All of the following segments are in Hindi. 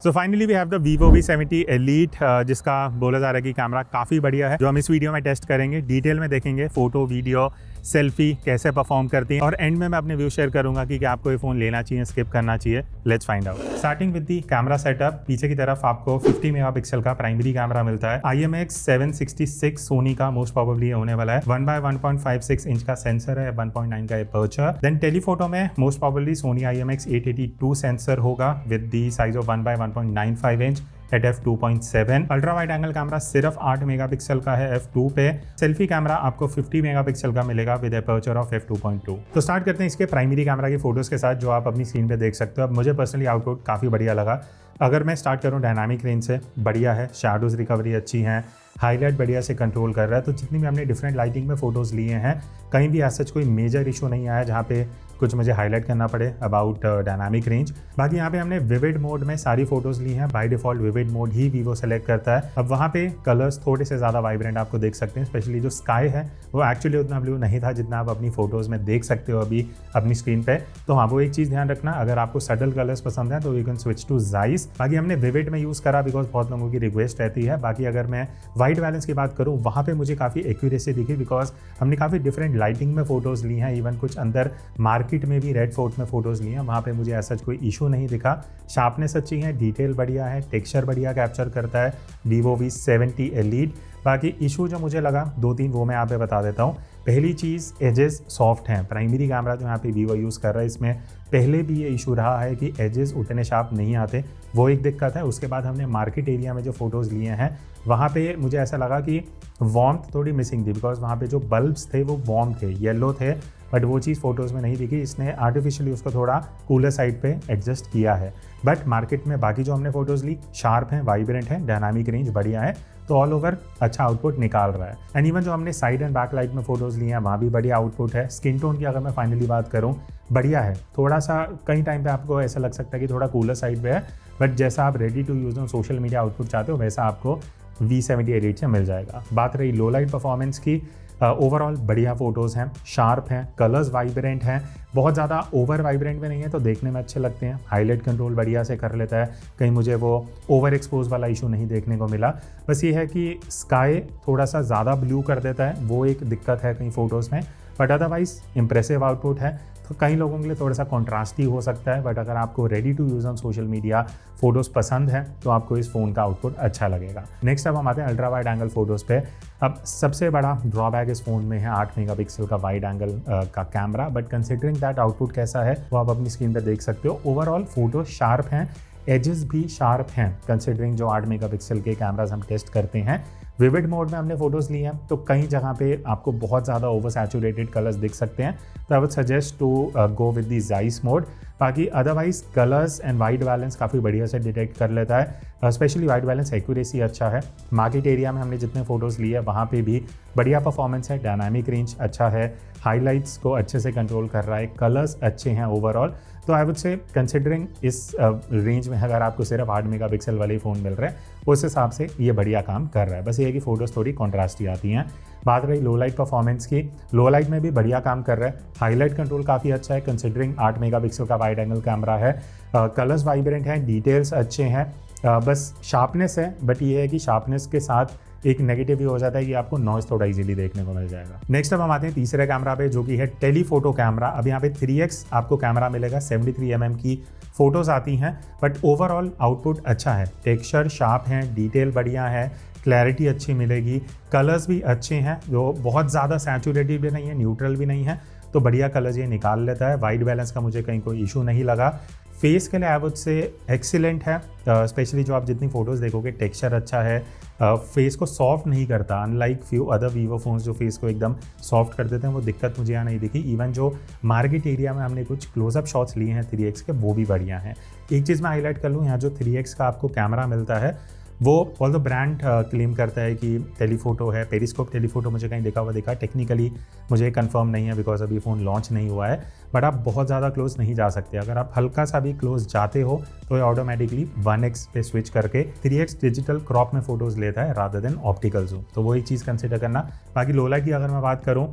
So finally we have the Vivo V70 Elite जिसका बोला जा रहा है कि कैमरा काफ़ी बढ़िया है, जो हम इस वीडियो में टेस्ट करेंगे। डिटेल में देखेंगे फोटो वीडियो सेल्फी कैसे परफॉर्म करती है और एंड में मैं अपने व्यू शेयर करूंगा कि क्या आपको ये फ़ोन लेना चाहिए, स्किप करना चाहिए। Let's find out. Starting with the camera setup. पीछे की तरफ आपको 50 मेगापिक्सल का प्राइमरी कैमरा मिलता है। IMX766 सोनी का मोस्ट प्रोबेबली होने वाला है। 1/1.56 इंच का सेंसर है, 1.9 का अपर्चर। देन टेलीफोटो में most probably Sony IMX882 sensor होगा with the size of 1/1.95 inch at f2.7। Ultra wide angle camera सिर्फ 8 मेगापिक्सल का है f2 पे। सेल्फी कैमरा आपको 50 मेगापिक्सल का मिलेगा विद अपर्चर ऑफ f2.2। तो स्टार्ट करते हैं इसके प्राइमरी कैमरा की फोटोज के साथ, जो आप अपनी स्क्रीन पे देख सकते हो। अब मुझे पर्सनली आउटपुट काफ़ी बढ़िया लगा। अगर मैं स्टार्ट करूँ डायनामिक रेंज से, बढ़िया है। शैडोज रिकवरी अच्छी है, हाईलाइट बढ़िया से कंट्रोल कर रहा है। तो जितनी भी हमने डिफरेंट लाइटिंग में फोटोज़ लिए हैं, कहीं भी ऐसा कोई मेजर इशू नहीं आया जहाँ पे कुछ मुझे हाईलाइट करना पड़े अबाउट डायनामिक रेंज। बाकी यहाँ पे हमने विविड मोड में सारी फोटोज़ ली हैं। By default vivid mode he Vivo select करता है। अब वहाँ पे कलर्स थोड़े से ज़्यादा वाइब्रेंट आपको देख सकते हैं। स्पेशली जो स्काई है वो एक्चुअली उतना ब्लू नहीं था जितना आप अपनी फोटोज़ में देख सकते हो अभी अपनी स्क्रीन पे। तो हाँ, वो एक चीज़ ध्यान रखना, अगर आपको सटल कलर्स पसंद है तो you can switch to Zeiss. बाकी हमने विविड में यूज़ करा बिकॉज बहुत लोगों की रिक्वेस्ट रहती है। बाकी अगर मैं वाइट बैलेंस की बात करूँ, वहाँ पे मुझे काफ़ी एक्यूरेसी दिखी बिकॉज हमने काफ़ी डिफरेंट लाइटिंग में फोटोज़ ली हैं। इवन कुछ अंदर मार्केट में भी रेड फोर्ट में फोटोज़ ली हैं, वहाँ पे मुझे ऐसा कोई इशू नहीं दिखा। शार्पनेस अच्छी है, डिटेल बढ़िया है, टेक्सचर बढ़िया कैप्चर करता है Vivo V70 Elite। बाकी इशू जो मुझे लगा 2-3 वो मैं यहाँ पे बता देता हूँ। पहली चीज़, एजेस सॉफ्ट हैं। प्राइमरी कैमरा जो यहाँ पे Vivo यूज़ कर रहा है, इसमें पहले भी ये इशू रहा है कि एजेस उतने शार्प नहीं आते, वो एक दिक्कत है। उसके बाद हमने मार्केट एरिया में जो फोटोज़ लिए हैं, वहाँ पे मुझे ऐसा लगा कि वार्मथ थोड़ी मिसिंग थी बिकॉज वहाँ पे जो बल्ब्स थे वो वार्म थे, येलो थे, बट वो चीज़ फोटोज़ में नहीं दिखी। इसने आर्टिफिशियली उसको थोड़ा कूलर साइड पे एडजस्ट किया है। बट मार्केट में बाकी जो हमने फोटोज़ ली शार्प हैं, वाइब्रेंट हैं, डायनामिक रेंज बढ़िया है, तो ऑल ओवर अच्छा आउटपुट निकाल रहा है। एंड इवन जो हमने साइड एंड बैक लाइट में फोटोज़ लिए हैं, वहाँ भी बढ़िया आउटपुट है। स्किन टोन की अगर मैं फाइनली बात करूँ, बढ़िया है। थोड़ा सा कई टाइम पे आपको ऐसा लग सकता है कि थोड़ा कूलर साइड पे है, बट जैसा आप रेडी टू यूज़ हो सोशल मीडिया आउटपुट चाहते हो, वैसा आपको V70 Elite से मिल जाएगा। बात रही लो लाइट परफॉर्मेंस की, ओवरऑल बढ़िया फोटोज़ हैं, शार्प हैं, कलर्स वाइब्रेंट हैं, बहुत ज़्यादा ओवर वाइब्रेंट में नहीं है तो देखने में अच्छे लगते हैं। हाईलाइट कंट्रोल बढ़िया से कर लेता है, कहीं मुझे वो ओवर एक्सपोज वाला इशू नहीं देखने को मिला। बस ये है कि स्काई थोड़ा सा ज़्यादा ब्लू कर देता है, वो एक दिक्कत है कहीं फ़ोटोज़ में, बट अदरवाइज इंप्रेसिव आउटपुट है। तो कई लोगों के लिए थोड़ा सा कॉन्ट्रास्टी हो सकता है, बट अगर आपको ready to use on social media photos पसंद है तो आपको इस फ़ोन का आउटपुट अच्छा लगेगा। नेक्स्ट अब हम आते हैं अल्ट्रा वाइड एंगल फोटोज़ पे। अब सबसे बड़ा ड्रॉबैक इस फ़ोन में है 8 मेगापिक्सल का वाइड एंगल का camera, but considering that output कैसा है वो आप अपनी स्क्रीन पर देख सकते हो। ओवरऑल फोटो शार्प हैं, एजेस भी शार्प हैं कंसिडरिंग जो 8 मेगापिक्सल के कैमराज हम टेस्ट करते हैं। विविड मोड में हमने फोटोज़ ली हैं तो कई जगह पे आपको बहुत ज़्यादा ओवर सैचुरेटेड कलर्स दिख सकते हैं, तो I would suggest to go with the Zeiss mode. बाकी otherwise colours and white balance काफ़ी बढ़िया से डिटेक्ट कर लेता है। स्पेशली वाइट बैलेंस एक्यूरेसी अच्छा है। मार्केट एरिया में हमने जितने फोटोज़ लिए वहाँ पे भी बढ़िया परफॉर्मेंस है, डायनामिक रेंज अच्छा है, हाईलाइट्स को अच्छे से कंट्रोल कर रहा है, कलर्स अच्छे हैं ओवरऑल। तो आई वुड से कंसिडरिंग इस रेंज में अगर आपको सिर्फ 8 मेगापिक्सल वाले फ़ोन मिल रहे हैं, उस हिसाब से ये बढ़िया काम कर रहा है। बस ये है कि फ़ोटोज़ थोड़ी कॉन्ट्रास्टी आती हैं। बात रही लो लाइट परफॉर्मेंस की, लो लाइट में भी बढ़िया काम कर रहा है। हाईलाइट कंट्रोल काफ़ी अच्छा है कंसिडरिंग 8 मेगापिक्सल का वाइड एंगल कैमरा है। कलर्स वाइब्रेंट हैं, डिटेल्स अच्छे हैं, बस शार्पनेस है, बट ये है कि शार्पनेस के साथ एक नेगेटिव भी हो जाता है कि आपको नॉइज थोड़ा इजीली देखने को मिल जाएगा। नेक्स्ट अब हम आते हैं तीसरे कैमरा पे, जो कि है टेलीफोटो कैमरा। अब यहाँ पे 3x आपको कैमरा मिलेगा, 73 mm की फ़ोटोज़ आती हैं, बट ओवरऑल आउटपुट अच्छा है। टेक्सचर शार्प हैं, डिटेल बढ़िया है, क्लैरिटी अच्छी मिलेगी, कलर्स भी अच्छे हैं, जो बहुत ज़्यादा सैचुरेटेड भी नहीं है, न्यूट्रल भी नहीं है, तो बढ़िया कलर्स ये निकाल लेता है। वाइट बैलेंस का मुझे कहीं कोई इशू नहीं लगा। फेस के लिए आई वुड से एक्सीलेंट है, स्पेशली जो आप जितनी फ़ोटोज़ देखोगे टेक्सचर अच्छा है, फेस को सॉफ्ट नहीं करता, unlike few other Vivo phones जो फेस को एकदम सॉफ्ट कर देते हैं, वो दिक्कत मुझे यहाँ नहीं दिखी। इवन जो मार्केट एरिया में हमने कुछ क्लोजअप शॉट्स लिए हैं 3x के, वो भी बढ़िया हैं। एक चीज़ मैं हाईलाइट कर लूँ, यहाँ जो 3x का आपको कैमरा मिलता है वो ऑल द ब्रांड क्लेम करता है कि टेलीफोटो है, पेरिस्कोप टेलीफोटो मुझे कहीं देखा हुआ दिखा। टेक्निकली मुझे कंफर्म नहीं है बिकॉज अभी फ़ोन लॉन्च नहीं हुआ है, बट आप बहुत ज़्यादा क्लोज नहीं जा सकते। अगर आप हल्का सा भी क्लोज जाते हो तो ये ऑटोमेटिकली 1x पे स्विच करके 3x डिजिटल क्रॉप में फ़ोटोज़ लेता है रादर देन ऑप्टिकल जूम, तो वो एक चीज़ कंसिडर करना। बाकी लो लाइट की अगर मैं बात करूँ,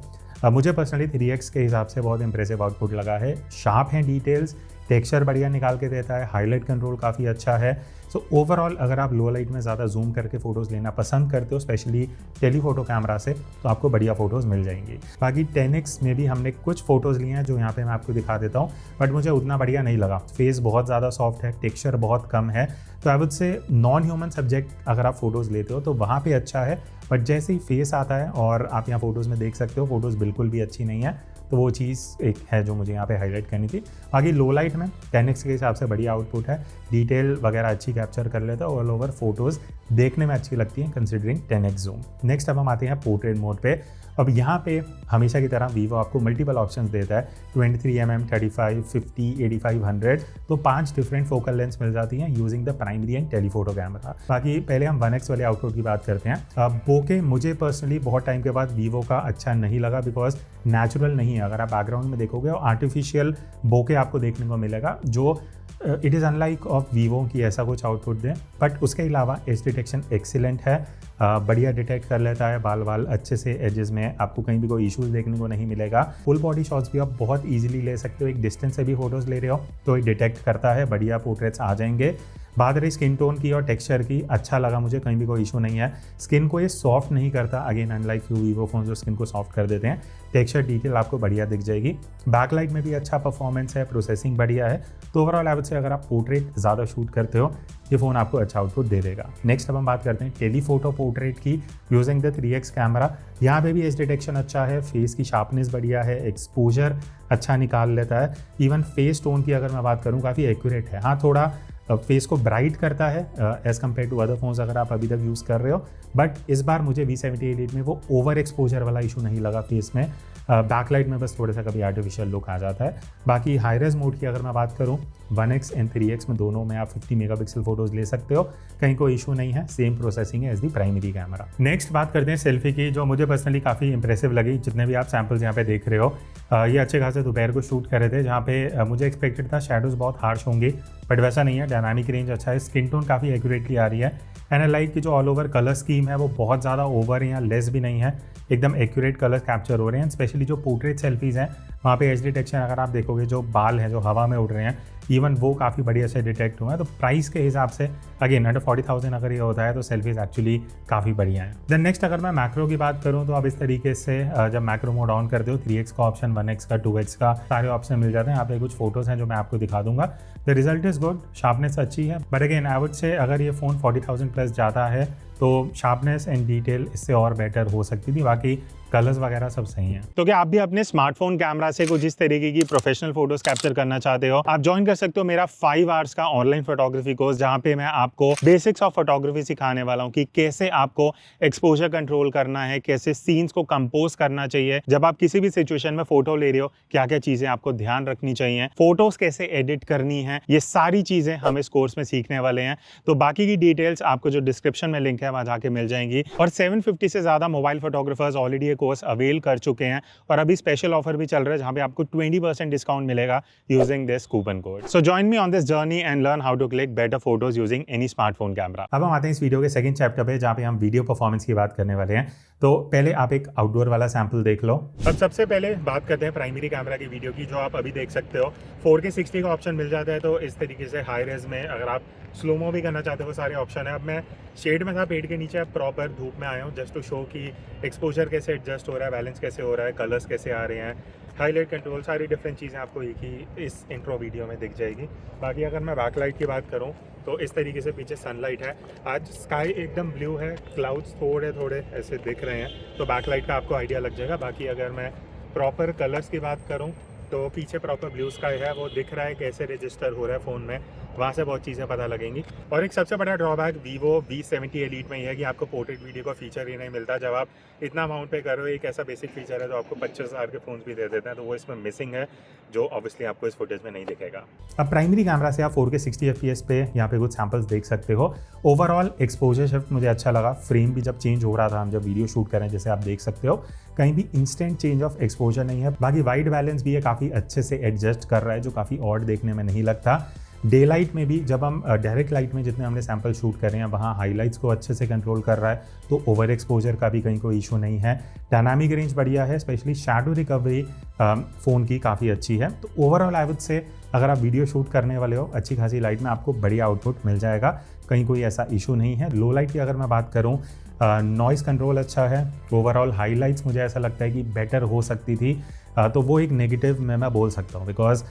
मुझे पर्सनली 3x के हिसाब से बहुत इंप्रेसिव आउटपुट लगा है। शार्प हैं डिटेल्स, टेक्सचर बढ़िया निकाल के देता है, हाईलाइट कंट्रोल काफ़ी अच्छा है। सो ओवरऑल अगर आप लो लाइट में ज़्यादा जूम करके फ़ोटोज़ लेना पसंद करते हो, स्पेशली टेलीफोटो कैमरा से, तो आपको बढ़िया फ़ोटोज़ मिल जाएंगी। बाकी 10x में भी हमने कुछ फ़ोटोज़ लिए हैं जो यहाँ पे मैं आपको दिखा देता हूँ, बट मुझे उतना बढ़िया नहीं लगा। फेस बहुत ज़्यादा सॉफ्ट है, टेक्सचर बहुत कम है, तो आई वुड से नॉन ह्यूमन सब्जेक्ट अगर आप फ़ोटोज़ लेते हो तो वहाँ पे अच्छा है, बट जैसे ही फेस आता है और आप यहाँ फ़ोटोज़ में देख सकते हो फ़ोटोज़ बिल्कुल भी अच्छी नहीं है, तो वो चीज़ एक है जो मुझे यहाँ पे हाईलाइट करनी थी। बाकी लो लाइट में 10x के हिसाब से बढ़िया आउटपुट है, डिटेल वगैरह अच्छी कैप्चर कर लेता है, ऑल ओवर फोटोज़ देखने में अच्छी लगती हैं कंसिडरिंग 10x जूम। नेक्स्ट अब हम आते हैं पोर्ट्रेट मोड पे। अब यहाँ पे हमेशा की तरह वीवो आपको मल्टीपल ऑप्शंस देता है, 23mm, 35, 50, 85, 100, तो 5 डिफरेंट फोकल लेंस मिल जाती हैं using the primary and telephoto camera. बाकी पहले हम 1x वाले आउटपुट की बात करते हैं। अब बोके मुझे पर्सनली बहुत टाइम के बाद वीवो का अच्छा नहीं लगा, बिकॉज नेचुरल नहीं है। अगर आप बैकग्राउंड में देखोगे और आर्टिफिशियल बोके आपको देखने को मिलेगा, जो it is unlike of Vivo की ऐसा कुछ आउटपुट दें। बट उसके अलावा एज डिटेक्शन एक्सीलेंट है, बढ़िया डिटेक्ट कर लेता है, बाल अच्छे से एजेस में आपको कहीं भी कोई इश्यूज देखने को नहीं मिलेगा। फुल बॉडी शॉट्स भी आप बहुत इजीली ले सकते हो, एक डिस्टेंस से भी फोटोज़ ले रहे हो तो ये डिटेक्ट करता है, बढ़िया पोर्ट्रेट्स आ जाएंगे। बात रही स्किन टोन की और टेक्सचर की, अच्छा लगा मुझे, कहीं भी कोई इशू नहीं है। स्किन को ये सॉफ्ट नहीं करता, again unlike few Vivo phone जो स्किन को सॉफ्ट कर देते हैं। टेक्सचर डिटेल आपको बढ़िया दिख जाएगी। बैकलाइट में भी अच्छा परफॉर्मेंस है, प्रोसेसिंग बढ़िया है, तो ओवरऑल आई वुड से अगर आप पोर्ट्रेट ज़्यादा शूट करते हो ये फ़ोन आपको अच्छा आउटपुट दे देगा। नेक्स्ट अब हम बात करते हैं टेलीफोटो पोर्ट्रेट की यूजिंग द 3x कैमरा। यहाँ पे भी एज डिटेक्शन अच्छा है, फेस की शार्पनेस बढ़िया है, एक्सपोजर अच्छा निकाल लेता है। इवन फेस टोन की अगर मैं बात करूँ काफ़ी एक्यूरेट है। हाँ, थोड़ा फेस को ब्राइट करता है as compare to other phones अगर आप अभी तक यूज़ कर रहे हो, बट इस बार मुझे V70 Elite में वो ओवर एक्सपोजर वाला इशू नहीं लगा फेस में। बैकलाइट में बस थोड़ा सा कभी आर्टिफिशियल लुक आ जाता है। बाकी हाई रेज मोड की अगर मैं बात करूँ 1x एंड 3x में दोनों में आप 50 मेगापिक्सल फोटोज ले सकते हो, कहीं कोई इशू नहीं है, सेम प्रोसेसिंग है as the primary camera. Next बात करते हैं सेल्फी की, जो मुझे पर्सनली काफ़ी इंप्रेसिव लगी। जितने भी आप सैम्पल्स यहाँ पे देख रहे हो, ये अच्छे खासे दोपहर को शूट कर रहे थे, जहाँ पे मुझे एक्सपेक्टेड था शेडोज़ बहुत हार्श होंगे, बट वैसा नहीं है। डायनामिक रेंज अच्छा है, स्किन टोन काफ़ी एक्यूरेटली आ रही है, एंड आई लाइक कि जो ऑल ओवर कलर स्कीम है वो बहुत ज़्यादा ओवर या लेस भी नहीं है, एकदम एक्यूरेट कलर कैप्चर हो रहे हैं। स्पेशली जो पोर्ट्रेट सेल्फीज़ हैं वहाँ पे एज डिटेक्शन अगर आप देखोगे, जो बाल हैं जो हवा में उड़ रहे हैं, इवन वो काफ़ी बढ़िया से डिटेक्ट हुआ है। तो प्राइस के हिसाब से अगेन अंडर 40,000 अगर ये होता है तो सेल्फीज़ एक्चुअली काफ़ी बढ़िया है। देन नेक्स्ट अगर मैं मैक्रो की बात करूँ तो आप इस तरीके से जब मैक्रो मोड ऑन करते हो, 3x का ऑप्शन, 1x का, 2x का, सारे ऑप्शन मिल जाते हैं। यहाँ पे कुछ फोटोज़ हैं जो मैं आपको दिखा दूंगा। The result is good, sharpness अच्छी है, बट अगेन आई वुड से अगर ये फ़ोन 40,000 प्लस ज़्यादा है तो शार्पनेस एंड डिटेल इससे और बेटर हो सकती थी। बाकी कलर्स वगैरह सब सही हैं। तो क्या आप भी अपने स्मार्टफोन कैमरा से कुछ इस तरीके की प्रोफेशनल फोटोज कैप्चर करना चाहते हो, आप ज्वाइन कर सकते हो मेरा 5 आवर्स का ऑनलाइन फोटोग्राफी कोर्स, जहां पे मैं आपको बेसिक्स ऑफ फोटोग्राफी सिखाने वाला हूं कि कैसे आपको एक्सपोजर कंट्रोल करना है, कैसे सीन्स को कंपोज करना चाहिए, जब आप किसी भी सिचुएशन में फोटो ले रहे हो क्या क्या चीजें आपको ध्यान रखनी चाहिए, फोटोज कैसे एडिट करनी है, ये सारी चीजें हम इस कोर्स में सीखने वाले हैं। तो बाकी की डिटेल्स आपको जो डिस्क्रिप्शन में लिंक है वहां जाके मिल जाएंगी। और 750 से ज्यादा mobile photographers already course avail कर चुके हैं, और अभी स्पेशल ऑफर भी चल रहा है जहां पे आपको 20% डिस्काउंट मिलेगा using this coupon code. So join me on this journey and learn how to click better photos using any smartphone camera. अब हम आते हैं इस वीडियो के सेकंड चैप्टर पे, जहां पे हम वीडियो परफॉर्मेंस की बात करने वाले हैं। तो पहले आप एक आउटडोर वाला सैंपल देख लो। अब सबसे पहले बात करते हैं प्राइमरी कैमरा की वीडियो की, जो आप अभी देख सकते हो 4K 60 का ऑप्शन मिल जाता है। तो इस तरीके से हाई रेज में अगर आप स्लोमो भी करना चाहते हो वो सारे ऑप्शन है। अब मैं शेड में था पेड़ के नीचे, अब प्रॉपर धूप में आया हूँ जस्ट टू शो कि एक्सपोजर कैसे एडजस्ट हो रहा है, बैलेंस कैसे हो रहा है, कलर्स कैसे आ रहे हैं, हाईलाइट कंट्रोल, सारी डिफरेंट चीज़ें आपको एक ही इस इंट्रो वीडियो में दिख जाएगी। बाकी अगर मैं बैकलाइट की बात करूँ तो इस तरीके से पीछे सनलाइट है, आज स्काई एकदम ब्लू है, क्लाउड्स थोड़े थोड़े ऐसे दिख रहे हैं, तो बैकलाइट का आपको आइडिया लग जाएगा। बाकी अगर मैं प्रॉपर कलर्स की बात करूँ तो पीछे प्रॉपर ब्लू स्काई है, वो दिख रहा है कैसे रजिस्टर हो रहा है फ़ोन में, वहाँ से बहुत चीज़ें पता लगेंगी। और एक सबसे बड़ा ड्रॉबैक Vivo V70 Elite में यह है कि आपको पोर्ट्रेट वीडियो का फीचर ही नहीं मिलता। जब आप इतना अमाउंट पे कर रहे हो, एक ऐसा बेसिक फीचर है जो आपको 25,000 के फ़ोन भी दे देते हैं, तो वो इसमें मिसिंग है, जो ऑब्वियसली आपको इस फुटेज में नहीं दिखेगा। अब प्राइमरी कैमरा से आप 4K 60 FPS पे यहाँ पे कुछ सैम्पल्स देख सकते हो। ओवरऑल एक्सपोजर शिफ्ट मुझे अच्छा लगा, फ्रेम भी जब चेंज हो रहा था, हम जब वीडियो शूट करें जैसे आप देख सकते हो, कहीं भी इंस्टेंट चेंज ऑफ एक्सपोजर नहीं है। बाकी वाइट बैलेंस भी ये काफ़ी अच्छे से एडजस्ट कर रहा है, जो काफ़ी ऑड देखने में नहीं लगता। डे लाइट में भी जब हम डायरेक्ट लाइट में जितने हमने सैंपल शूट कर रहे हैं वहाँ हाईलाइट्स को अच्छे से कंट्रोल कर रहा है, तो ओवर एक्सपोजर का भी कहीं कोई इशू नहीं है। डायनामिक रेंज बढ़िया है, स्पेशली शैडो रिकवरी फ़ोन की काफ़ी अच्छी है। तो ओवरऑल आई वुड से अगर आप वीडियो शूट करने वाले हो अच्छी खासी लाइट में आपको बढ़िया आउटपुट मिल जाएगा, कहीं कोई ऐसा इशू नहीं है। लो लाइट की अगर मैं बात करूँ, नॉइज़ कंट्रोल अच्छा है। ओवरऑल हाईलाइट्स मुझे ऐसा लगता है कि बेटर हो सकती थी, तो वो एक नेगेटिव मैं बोल सकता हूँ, बिकॉज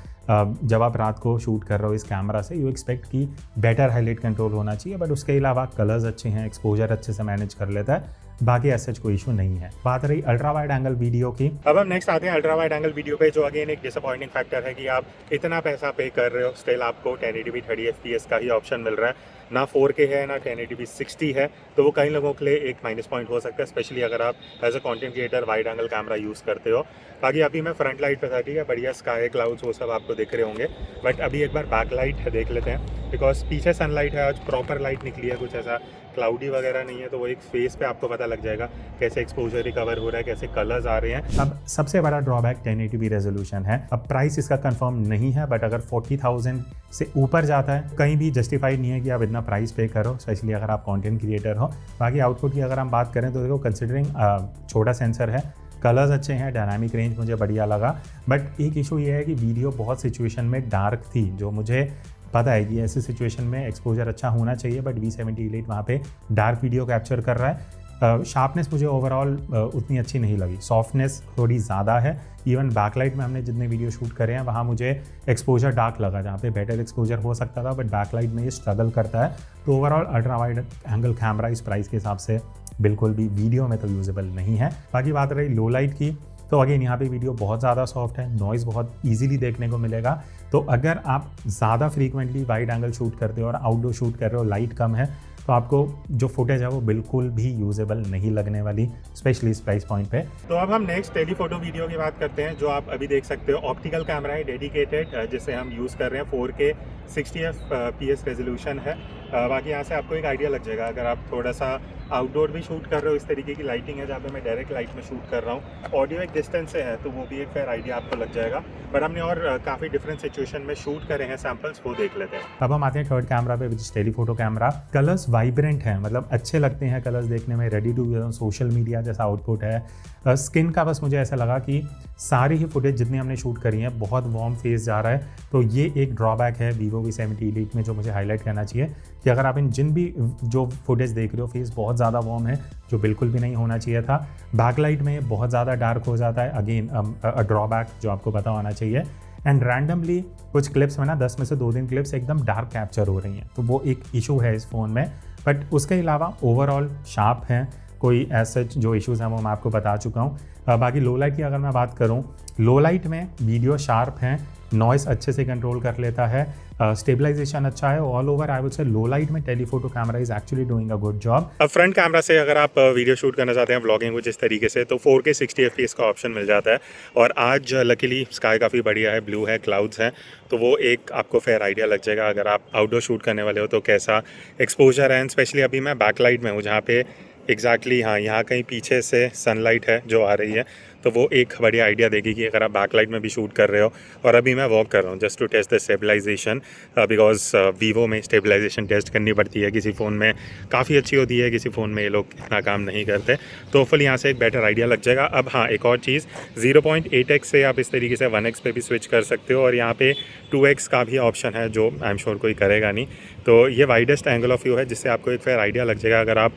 जब आप रात को शूट कर रहे हो इस कैमरा से यू एक्सपेक्ट कि बेटर हाईलाइट कंट्रोल होना चाहिए, बट उसके अलावा कलर्स अच्छे हैं, एक्सपोजर अच्छे से मैनेज कर लेता है, बाकी ऐसा कोई इशू नहीं है। बात रही अल्ट्रा वाइड एंगल वीडियो की, अब हम नेक्स्ट आते हैं अल्ट्रा वाइड एंगल वीडियो पे, जो अगेन एक डिसअपॉइंटिंग फैक्टर है कि आप इतना पैसा पे कर रहे हो, स्टिल आपको 1080p 30 fps का ही ऑप्शन मिल रहा है, ना 4K है ना 1080p 60 है। तो वो कई लोगों के लिए एक माइनस पॉइंट हो सकता है, स्पेशली अगर आप as a content creator wide angle camera use करते हो। बाकी अभी मैं फ्रंट लाइट पे था, ठीक है, बढ़िया स्काई क्लाउड्स वो सब आपको दिख रहे होंगे, बट अभी एक बार बैक लाइट देख लेते हैं, बिकॉज पीछे सनलाइट है, आज प्रॉपर लाइट निकली है, कुछ ऐसा क्लाउडी वगैरह नहीं है, तो वो एक फेस पे आपको पता लग जाएगा कैसे एक्सपोजर रिकवर हो रहा है, कैसे कलर्स आ रहे हैं। अब सबसे बड़ा ड्रॉबैक 1080p रेजोल्यूशन है। अब प्राइस इसका कंफर्म नहीं है, बट अगर 40,000 से ऊपर जाता है कहीं भी जस्टिफाइड नहीं है कि आप इतना प्राइस पे करो, स्पेशली अगर आप कंटेंट क्रिएटर हो। बाकी आउटपुट की अगर हम बात करें तो देखो, कंसिडरिंग छोटा सेंसर है, कलर्स अच्छे हैं, डायनामिक रेंज मुझे बढ़िया लगा, बट एक इशू ये है कि वीडियो बहुत सिचुएशन में डार्क थी, जो मुझे पता है कि ऐसी सिचुएशन में एक्सपोजर अच्छा होना चाहिए, बट V70 Elite वहाँ पे डार्क वीडियो कैप्चर कर रहा है। शार्पनेस मुझे ओवरऑल उतनी अच्छी नहीं लगी, सॉफ्टनेस थोड़ी ज़्यादा है। इवन बैकलाइट में हमने जितने वीडियो शूट करे हैं वहाँ मुझे एक्सपोजर डार्क लगा, जहाँ पे बेटर एक्सपोजर हो सकता था, बट बैकलाइट में ये स्ट्रगल करता है। तो overall ultra wide angle camera इस प्राइस के हिसाब से बिल्कुल भी वीडियो में तो यूजेबल नहीं है। बाकी बात रही लो लाइट की, तो अगेन यहाँ पे वीडियो बहुत ज़्यादा सॉफ्ट है, नॉइज़ बहुत इजीली देखने को मिलेगा। तो अगर आप ज़्यादा फ्रीक्वेंटली वाइड एंगल शूट करते हो और आउटडोर शूट कर रहे हो, लाइट कम है, तो आपको जो फुटेज है वो बिल्कुल भी यूजेबल नहीं लगने वाली, स्पेशली इस प्राइस पॉइंट पे। तो अब हम नेक्स्ट टेलीफोटो वीडियो की बात करते हैं, जो आप अभी देख सकते हो। ऑप्टिकल कैमरा है डेडिकेटेड, जिसे हम यूज़ कर रहे हैं, 4K 60 fps रेजोल्यूशन है। बाकी यहाँ से आपको एक आइडिया लग जाएगा, अगर आप थोड़ा सा आउटडोर भी शूट कर रहे हो, इस तरीके की लाइटिंग है जहाँ पे मैं डायरेक्ट लाइट में शूट कर रहा हूँ, ऑडियो एक डिस्टेंस से है, तो वो भी एक फेयर आइडिया आपको लग जाएगा। बट हमने और काफ़ी डिफरेंट सिचुएशन में शूट करे हैं सैम्पल्स, वो देख लेते हैं। अब हम आते हैं थर्ड कैमरा पे, which is telephoto camera. Colours vibrant हैं, मतलब अच्छे लगते हैं कलर्स देखने में, रेडी टू सोशल मीडिया जैसा आउटपुट है। स्किन का बस मुझे ऐसा लगा कि सारी ही फुटेज जितनी हमने शूट करी है बहुत वार्म फेस जा रहा है, तो ये एक ड्रॉबैक है Vivo V70 Elite में, जो मुझे हाईलाइट करना चाहिए कि अगर आप इन जिन भी जो फुटेज देख रहे हो, फेस बहुत ज़्यादा वार्म है, जो बिल्कुल भी नहीं होना चाहिए था। बैकलाइट में बहुत ज़्यादा डार्क हो जाता है, अगेन अ ड्रॉबैक जो आपको पता होना चाहिए। एंड रैंडमली कुछ क्लिप्स में ना 10 में से 2-3 क्लिप्स एकदम डार्क कैप्चर हो रही हैं, तो वो एक इशू है इस फ़ोन में। बट उसके अलावा ओवरऑल शार्प हैं, कोई ऐसे जो इश्यूज़ हैं वो मैं आपको बता चुका हूँ। बाकी लो लाइट की अगर मैं बात करूँ, लो लाइट में वीडियो शार्प है, नॉइस अच्छे से कंट्रोल कर लेता है, स्टेबलाइजेशन अच्छा है। All over I would say low light में telephoto camera is actually doing a good job. अब फ्रंट कैमरा से अगर आप वीडियो शूट करना चाहते हैं, व्लॉगिंग कुछ इस तरीके से, तो 4K 60 fps का ऑप्शन मिल जाता है। और आज लकीली स्काई काफ़ी बढ़िया है, ब्लू है, क्लाउड्स हैं, तो वो एक आपको फेयर आइडिया लग जाएगा अगर आप आउटडोर शूट करने वाले हो तो कैसा एक्सपोजर है। एंड स्पेशली अभी मैं बैकलाइट में हूँ, जहाँ पे एग्जैक्टली हाँ यहाँ कहीं पीछे से सनलाइट है जो आ रही है, तो वो एक बढ़िया आइडिया देगी कि अगर आप बैकलाइट में भी शूट कर रहे हो। और अभी मैं वॉक कर रहा हूँ just to test the stabilisation, because Vivo में स्टेबलाइजेशन टेस्ट करनी पड़ती है, किसी फ़ोन में काफ़ी अच्छी होती है, किसी फ़ोन में ये लोग इतना काम नहीं करते, तो फुल यहाँ से एक बेटर आइडिया लग जाएगा। अब हाँ, एक और चीज़, 0.8x से आप इस तरीके से 1x पे भी स्विच कर सकते हो, और यहाँ पे 2x का भी ऑप्शन है, जो आई एम श्योर कोई करेगा नहीं। तो ये वाइडेस्ट एंगल ऑफ व्यू है, जिससे आपको एक फेयर आइडिया लग जाएगा अगर आप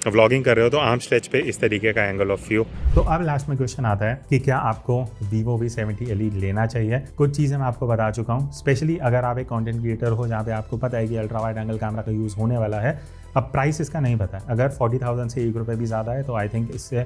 व्लॉगिंग कर रहे हो तो आर्म स्ट्रेच पे इस तरीके का एंगल ऑफ व्यू। तो अब लास्ट में क्वेश्चन आता है कि क्या आपको Vivo V70 Elite लेना चाहिए। कुछ चीज़ें मैं आपको बता चुका हूँ, स्पेशली अगर आप एक कंटेंट क्रिएटर हो जहाँ पे आपको पता है कि अल्ट्रा वाइड एंगल कैमरा का यूज़ होने वाला है। अब प्राइस इसका नहीं पता है, अगर 40,000 से ₹1 भी ज़्यादा है तो आई थिंक इससे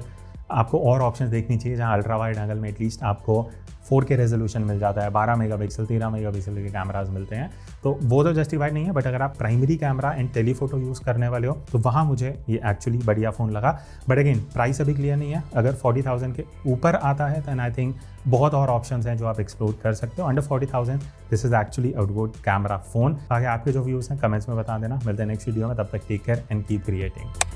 आपको और ऑप्शंस देखनी चाहिए, जहाँ अल्ट्रा वाइड एंगल में एटलीस्ट आपको 4K रेजोल्यूशन मिल जाता है, 12 मेगापिक्सल 13 मेगापिक्सल के कैमराज मिलते हैं, तो वो तो जस्टिफाइड नहीं है। बट अगर आप primary camera and telephoto use करने वाले हो तो वहाँ मुझे ये एक्चुअली बढ़िया फ़ोन लगा। बट अगेन प्राइस अभी क्लियर नहीं है, अगर 40,000 के ऊपर आता है तो आई थिंक बहुत और ऑप्शंस हैं जो आप एक्सप्लोर कर सकते हो। Under 40,000 this is actually a good camera phone. आगे आपके जो व्यूज़ हैं कमेंट्स में बता देना। मिलते हैं नेक्स्ट वीडियो में, तब तक take care and keep creating.